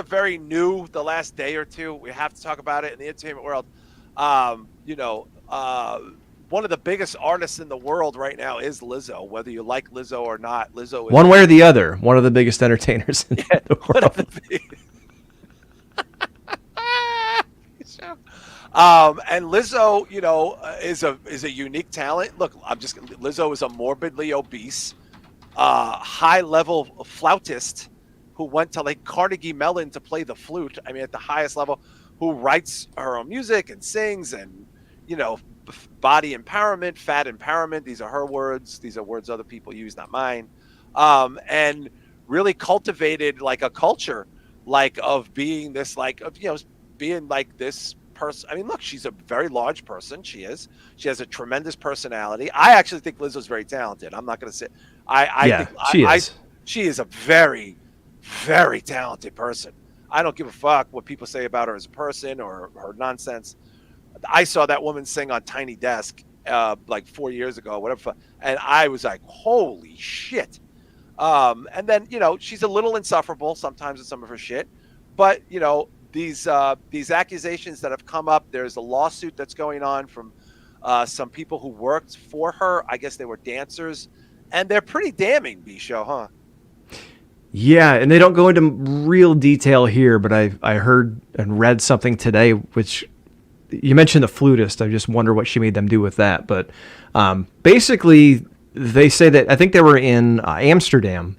very new the last day or two. We have to talk about it in the entertainment world. You know, one of the biggest artists in the world right now is Lizzo. Whether you like Lizzo or not, Lizzo is One way or the other, one of the biggest entertainers in the one of the world. biggest. And Lizzo, is a unique talent. Look, Lizzo is a morbidly obese, high level flautist who went to like Carnegie Mellon to play the flute. I mean, at the highest level, who writes her own music and sings, and you know, body empowerment, fat empowerment. These are her words. These are words other people use, not mine. And really cultivated like a culture, like of being this, like of being like this person. I mean, look, she's a very large person. She is. She has a tremendous personality. I actually think Lizzo's very talented. I'm not going to say. I Yeah, think she I is. she is a very, very talented person. I don't give a fuck what people say about her as a person or her nonsense. I saw that woman sing on Tiny Desk like 4 years ago, whatever, and I was like, holy shit. And then she's a little insufferable sometimes with some of her shit, but these accusations that have come up. There's a lawsuit that's going on from some people who worked for her. I guess they were dancers, and they're pretty damning. Bisho, huh? Yeah, and they don't go into real detail here, but I heard and read something today, which you mentioned the flutist. I just wonder what she made them do with that. But basically, they say that I think they were in Amsterdam.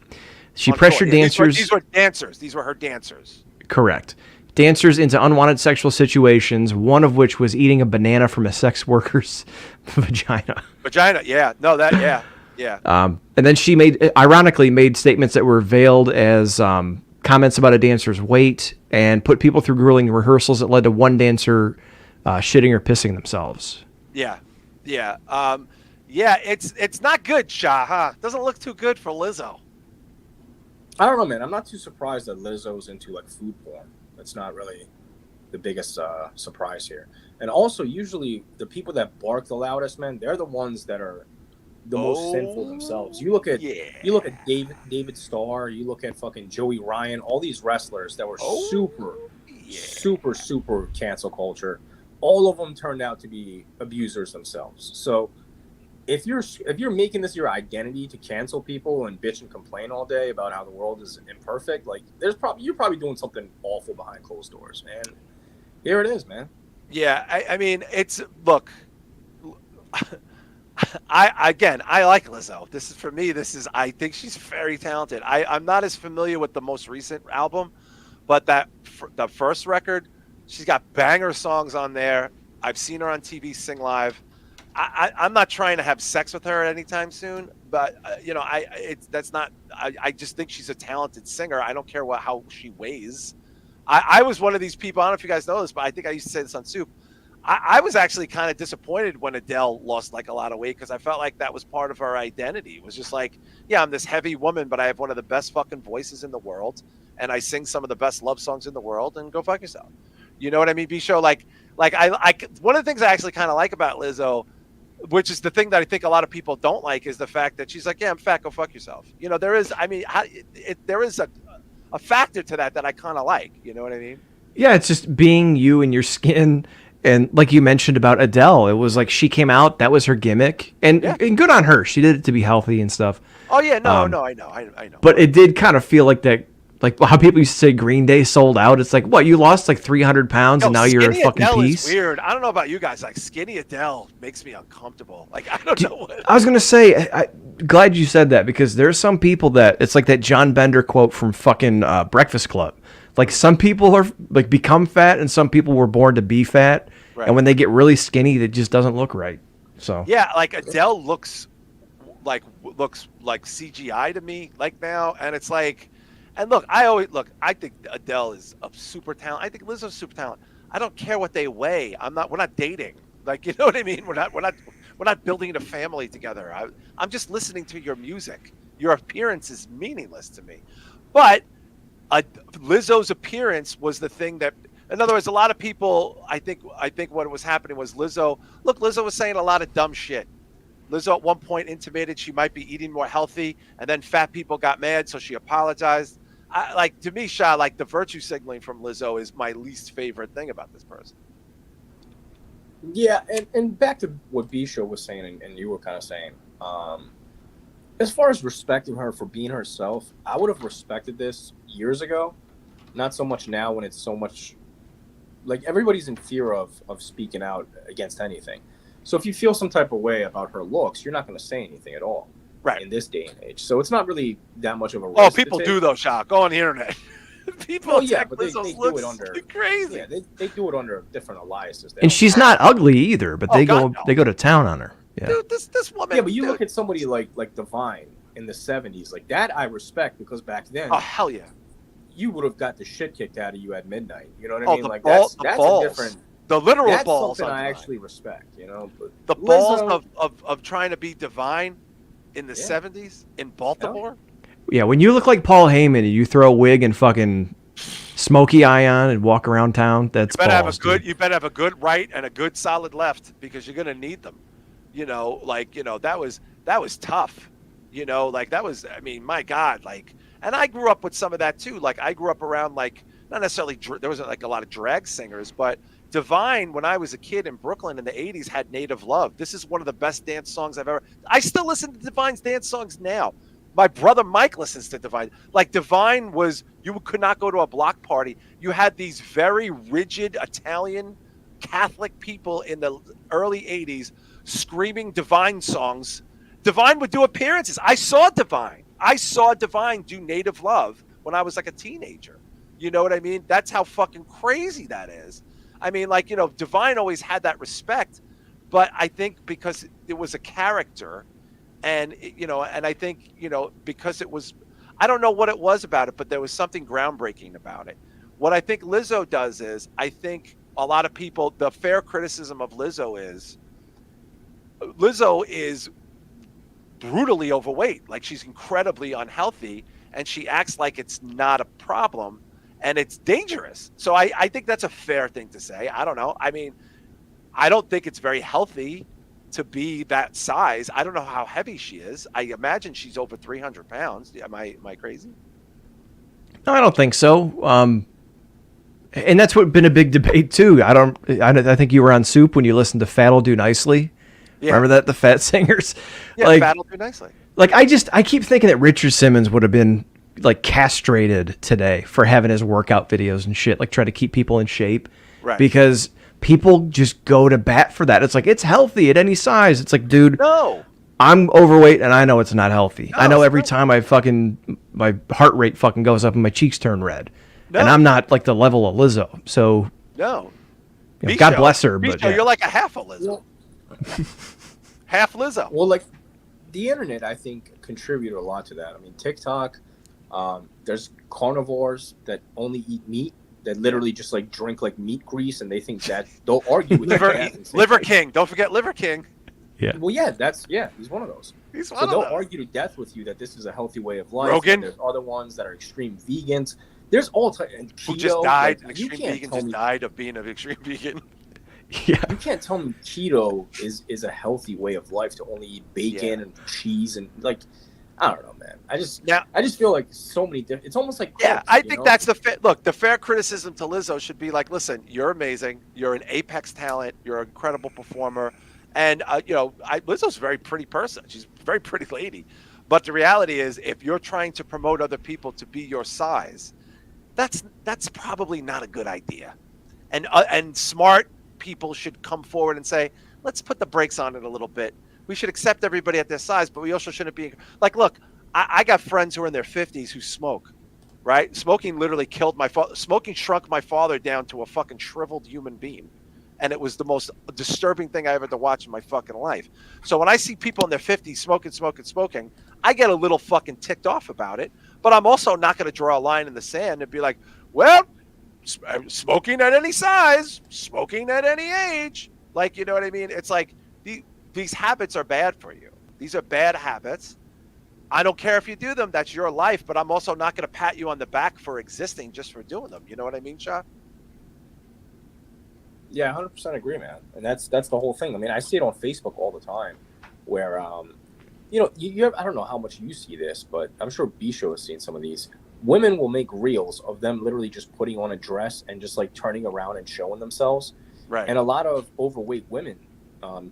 She On tour. pressured Yeah, dancers. these were dancers. These were her dancers. Correct. Dancers into unwanted sexual situations, one of which was eating a banana from a sex worker's vagina. Vagina. Yeah. No. That. Yeah. Yeah. And then she ironically, made statements that were veiled as comments about a dancer's weight and put people through grueling rehearsals that led to one dancer shitting or pissing themselves. Yeah. Yeah. Yeah. It's not good, Shah. Huh? Doesn't look too good for Lizzo. I don't know, man. I'm not too surprised that Lizzo's into like food porn. That's not really the biggest surprise here. And also, usually the people that bark the loudest, man, they're the ones that are the most sinful themselves. Oh. You look at Yeah. David Starr, you look at fucking Joey Ryan, all these wrestlers that were super, Oh. Yeah. super, super cancel culture. All of them turned out to be abusers themselves. So if you're making this your identity to cancel people and bitch and complain all day about how the world is imperfect, like you're probably doing something awful behind closed doors. And here it is, man. Yeah. I mean, look. I like Lizzo. This is for me. I think she's very talented. I'm not as familiar with the most recent album, but the first record, she's got banger songs on there. I've seen her on TV sing live. I'm not trying to have sex with her anytime soon, but that's not. I just think she's a talented singer. I don't care how she weighs. I was one of these people. I don't know if you guys know this, but I think I used to say this on Soup. I was actually kind of disappointed when Adele lost like a lot of weight because I felt like that was part of her identity. It was just like, yeah, I'm this heavy woman, but I have one of the best fucking voices in the world, and I sing some of the best love songs in the world. And go fuck yourself. You know what I mean, B-Show? Like I one of the things I actually kind of like about Lizzo, which is the thing that I think a lot of people don't like, is the fact that she's like, yeah, I'm fat, go fuck yourself. There is, I mean, there is a factor to that I kind of like. You know what I mean? Yeah, it's just being you in your skin. And like you mentioned about Adele, it was like she came out, that was her gimmick. And, Yeah. and good on her. She did it to be healthy and stuff. Oh yeah, no, I know, I know. But it did kind of feel like that, like how people used to say Green Day sold out. It's like, what, you lost like 300 pounds and now you're a Skinny fucking Adele piece? is weird. I don't know about you guys. Like skinny Adele makes me uncomfortable. Like I don't know what. I was going to say, glad you said that because there's some people that, it's like that John Bender quote from fucking Breakfast Club. Like some people are like become fat and some people were born to be fat. Right. And when they get really skinny, it just doesn't look right. So Yeah, like Adele looks like CGI to me like now, and it's like, and look, I think Adele is a super talent. I think Lizzo's super talent. I don't care what they weigh. We're not dating. Like, you know what I mean? We're not building a family together. I'm just listening to your music. Your appearance is meaningless to me. But Lizzo's appearance was the thing that, in other words, a lot of people, I think what was happening was Lizzo was saying a lot of dumb shit. Lizzo at one point intimated she might be eating more healthy, and then fat people got mad, so she apologized. like to me, Sha, like the virtue signaling from Lizzo is my least favorite thing about this person. Yeah, and back to what Bisho was saying, and you were kind of saying, as far as respecting her for being herself, I would have respected this years ago. Not so much now when it's so much like everybody's in fear of speaking out against anything. So if you feel some type of way about her looks, you're not going to say anything at all, right? In this day and age, so it's not really that much of a risk. Oh, people do though, Sha. Go on the internet. People yeah, but they Lizzo's do it under crazy. Yeah, they do it under different aliases. And she's not ugly either, but they go to town on her. Yeah, dude, this woman. Yeah, but you look at somebody like Divine in the '70s, like that. I respect because back then, oh hell yeah, you would have got the shit kicked out of you at midnight. You know what I mean? Like balls, that's balls. a different. The literal that's balls. Something I actually respect. You know, but the balls of trying to be Divine in the '70s in Baltimore. Yeah, when you look like Paul Heyman and you throw a wig and fucking smoky eye on and walk around town, that's balls, you better have a good right and a good solid left because you're gonna need them. You know, like, you know, that was tough. You know, like that was, I mean, my God, like, and I grew up with some of that too. Like I grew up around like not necessarily there wasn't like a lot of drag singers, but Divine, when I was a kid in Brooklyn in the 80s, had Native Love. This is one of the best dance songs I've ever. I still listen to Divine's dance songs now. My brother Mike listens to Divine. Like Divine was, you could not go to a block party. You had these very rigid Italian Catholic people in the early 80s screaming Divine songs. Divine would do appearances. I saw Divine do Native Love when I was like a teenager. You know what I mean? That's how fucking crazy that is. I mean, like, you know, Divine always had that respect, but I think because it was a character and, you know, and I think, you know, because it was, I don't know what it was about it, but there was something groundbreaking about it. What I think Lizzo does is, I think a lot of people, the fair criticism of Lizzo is brutally overweight. Like she's incredibly unhealthy and she acts like it's not a problem. And it's dangerous. So I think that's a fair thing to say. I don't know. I mean, I don't think it's very healthy to be that size. I don't know how heavy she is. I imagine she's over 300 pounds. Am I crazy? No, I don't think so. And that's what been a big debate too. I think you were on Soup when you listened to Fat'll Do Nicely. Yeah. Remember that, the Fat Singers? Yeah, like, Fat'll Do Nicely. Like I keep thinking that Richard Simmons would have been like castrated today for having his workout videos and shit, like try to keep people in shape, right? Because people just go to bat for that. It's like, it's healthy at any size. It's like, dude, no, I'm overweight and I know it's not healthy. No, I know every time my heart rate fucking goes up and my cheeks turn red, and I'm not like the level of Lizzo. So no, you know, God bless her, but yeah. You're like a half a Lizzo, half Lizzo. Well, like the internet, I think contributed a lot to that. I mean, TikTok. There's carnivores that only eat meat, that literally just like drink like meat grease, and they think that they'll argue with Liver King. Don't forget Liver King. Yeah. Well, he's one of those. So they'll argue to death with you that this is a healthy way of life. Rogan. There's other ones that are extreme vegans. There's all types. Who just died? Like, an extreme vegan just died of being an extreme vegan. Yeah. You can't tell me keto is a healthy way of life to only eat bacon and cheese and like. I don't know, man. I just feel like so many different. It's almost like I think that's the fair criticism to Lizzo should be like, listen, you're amazing, you're an apex talent, you're an incredible performer, and you know, Lizzo's a very pretty person. She's a very pretty lady, but the reality is, if you're trying to promote other people to be your size, that's probably not a good idea, and smart people should come forward and say, let's put the brakes on it a little bit. We should accept everybody at their size, but we also shouldn't be like, look, I got friends who are in their 50s who smoke, right? Smoking literally killed my father. Smoking shrunk my father down to a fucking shriveled human being. And it was the most disturbing thing I ever had to watch in my fucking life. So when I see people in their 50s smoking, I get a little fucking ticked off about it. But I'm also not going to draw a line in the sand and be like, well, smoking at any size, smoking at any age. Like, you know what I mean? It's like, these habits are bad for you. These are bad habits. I don't care if you do them. That's your life. But I'm also not going to pat you on the back for existing just for doing them. You know what I mean, Sha? Yeah, 100% agree, man. And that's the whole thing. I mean, I see it on Facebook all the time where, you know, you have, I don't know how much you see this, but I'm sure Bisho has seen some of these. women will make reels of them literally just putting on a dress and just like turning around and showing themselves. Right. And a lot of overweight women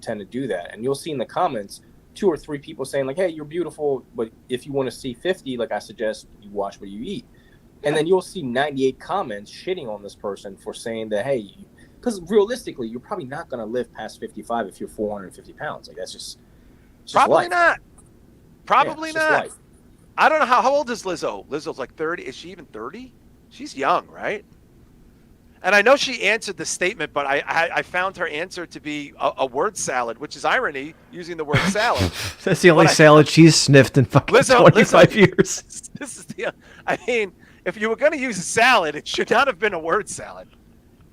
tend to do that. And you'll see in the comments 2 or 3 people saying like, hey, you're beautiful, but if you want to see 50, like I suggest you watch what you eat. And then you'll see 98 comments shitting on this person for saying that, hey, because realistically, you're probably not going to live past 55 if you're 450 pounds. Like, that's just Probably life. not. Probably Yeah, not. I don't know how old is Lizzo? Lizzo's like 30. Is she even 30? She's young, right? And I know she answered the statement, but I found her answer to be a word salad, which is irony, using the word salad. That's the only salad she's sniffed in fucking 25 years. This is the. I mean, if you were going to use a salad, it should not have been a word salad.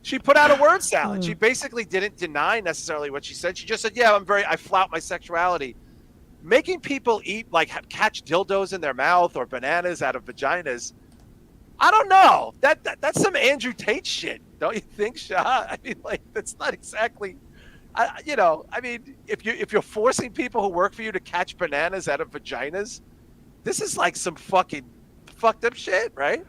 She put out a word salad. She basically didn't deny necessarily what she said. She just said, "Yeah, I flout my sexuality." Making people eat catch dildos in their mouth or bananas out of vaginas. I don't know. That's some Andrew Tate shit, don't you think, Shah? I mean, like, that's not exactly. I mean, if you're forcing people who work for you to catch bananas out of vaginas, this is like some fucking fucked up shit, right?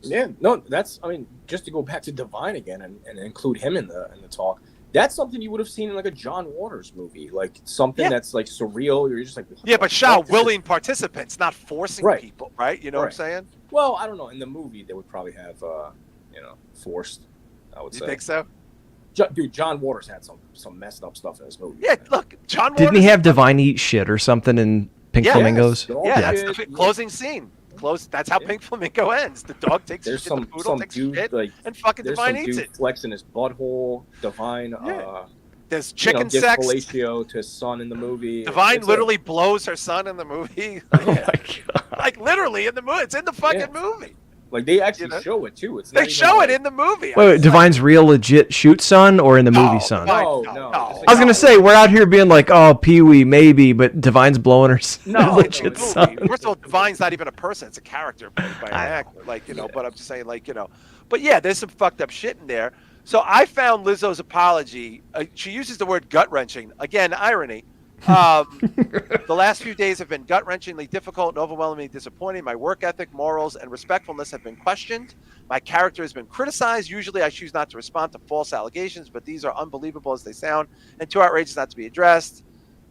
Yeah, no, that's. I mean, just to go back to Divine again and include him in the talk. That's something you would have seen in like a John Waters movie, like something that's like surreal. You're just like, yeah, but Shah, willing participants, not forcing people, right? You know what I'm saying? Well, I don't know. In the movie, they would probably have, forced. I would say. You think so? Dude, John Waters had some messed up stuff in his movie. Yeah, look, John Waters. Didn't he have Divine eat shit or something in Pink Flamingos? Yeah, that's the closing scene. That's how Pink Flamingo ends. The dog takes there's shit, some the poodle takes dude, shit, like, and fucking there's Divine some eats dude it. flexing his butthole. Divine, there's chicken gives sex. fellatio to his son in the movie. Divine literally blows her son in the movie. Oh my God. Like literally in the movie. It's in the fucking movie. Like they actually show it too. It's not they show it in the movie. Wait, Divine's real legit shoot son or in the movie son? No. I was gonna say we're out here being like, oh, Pee Wee maybe, but Divine's blowing her legit son. First of all, Divine's not even a person; it's a character played by an actor. But I'm just saying, But yeah, there's some fucked up shit in there. So I found Lizzo's apology. She uses the word gut wrenching again. Irony. The last few days have been gut-wrenchingly difficult and overwhelmingly disappointing. My work ethic, morals, and respectfulness have been questioned. My character has been criticized. Usually I choose not to respond to false allegations, but these are unbelievable as they sound and too outrageous not to be addressed.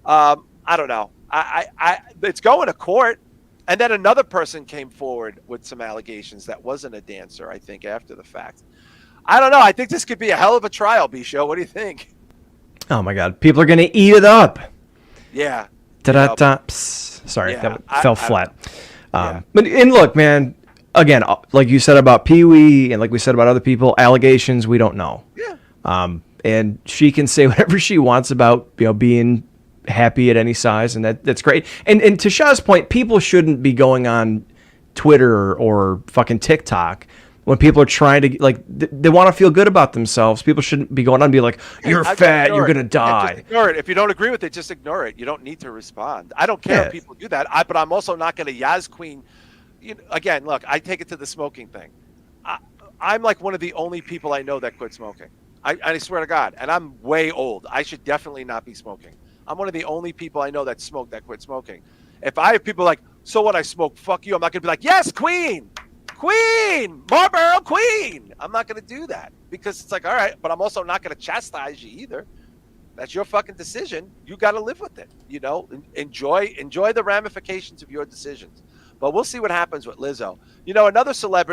I don't know. It's going to court. And then another person came forward with some allegations that wasn't a dancer, I think, after the fact. I don't know. I think this could be a hell of a trial, B-Show. What do you think? Oh, my God. People are going to eat it up. Yeah. Sorry, Yeah, that fell flat. Yeah. But look, man, again, like you said about Pee Wee and like we said about other people, allegations, we don't know. Yeah. And she can say whatever she wants about, being happy at any size, and that's great. And to Shah's point, people shouldn't be going on Twitter or fucking TikTok when people are trying to, like, they want to feel good about themselves. People shouldn't be going on and be like, you're fat, you're going to die. Just ignore it. If you don't agree with it, just ignore it. You don't need to respond. I don't care if people do that. But I'm also not going to Yaz Queen. Again, look, I take it to the smoking thing. I'm like one of the only people I know that quit smoking. I swear to God. And I'm way old. I should definitely not be smoking. I'm one of the only people I know that quit smoking. If I have people like, so what, I smoke, fuck you, I'm not going to be like, yes, Queen, Marlboro Queen. I'm not going to do that because it's like, all right, but I'm also not going to chastise you either. That's your fucking decision. You got to live with it. Enjoy the ramifications of your decisions. But we'll see what happens with Lizzo. Another celebrity